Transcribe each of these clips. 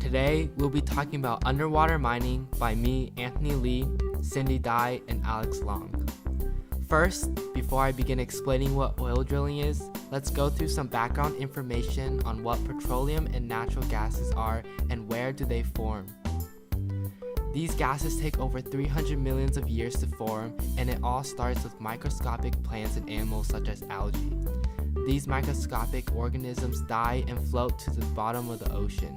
Today, we'll be talking about underwater mining by me, Anthony Lee, Cindy Dai, and Alex Long. First, before I begin explaining what oil drilling is, let's go through some background information on what petroleum and natural gases are and where do they form. These gases take over 300 millions of years to form, and it all starts with microscopic plants and animals such as algae. These microscopic organisms die and float to the bottom of the ocean.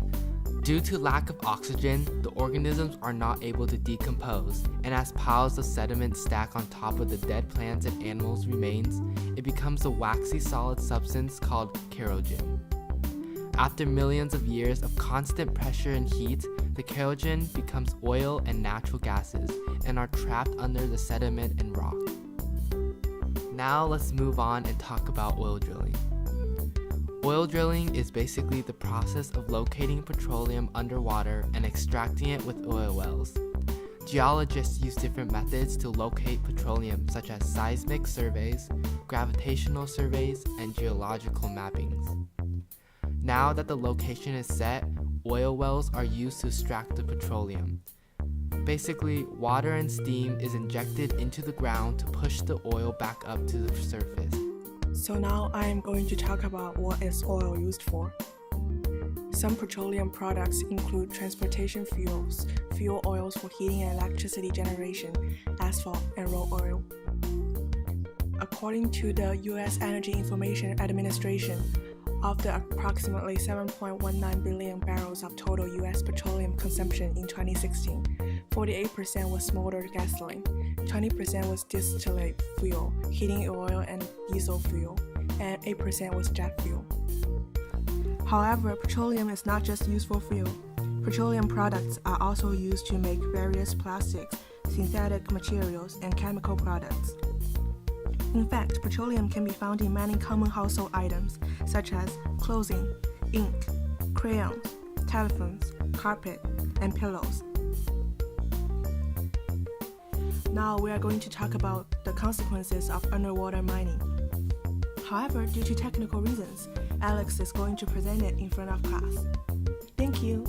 Due to lack of oxygen, the organisms are not able to decompose, and as piles of sediment stack on top of the dead plants and animals' remains, it becomes a waxy solid substance called kerogen. After millions of years of constant pressure and heat, the kerogen becomes oil and natural gases and are trapped under the sediment and rock. Now let's move on and talk about oil drilling. Oil drilling is basically the process of locating petroleum underwater and extracting it with oil wells. Geologists use different methods to locate petroleum, such as seismic surveys, gravitational surveys, and geological mappings. Now that the location is set, oil wells are used to extract the petroleum. Basically, water and steam is injected into the ground to push the oil back up to the surface. So now I am going to talk about what is oil used for. Some petroleum products include transportation fuels, fuel oils for heating and electricity generation, asphalt, and road oil. According to the U.S. Energy Information Administration, of the approximately 7.19 billion barrels of total U.S. petroleum consumption in 2016, 48% was smothered gasoline, 20% was distillate fuel, heating oil and diesel fuel, and 8% was jet fuel. However, petroleum is not just used for fuel. Petroleum products are also used to make various plastics, synthetic materials, and chemical products. In fact, petroleum can be found in many common household items, such as clothing, ink, crayons, telephones, carpet, and pillows. Now we are going to talk about the consequences of underwater mining. However, due to technical reasons, Alex is going to present it in front of class. Thank you.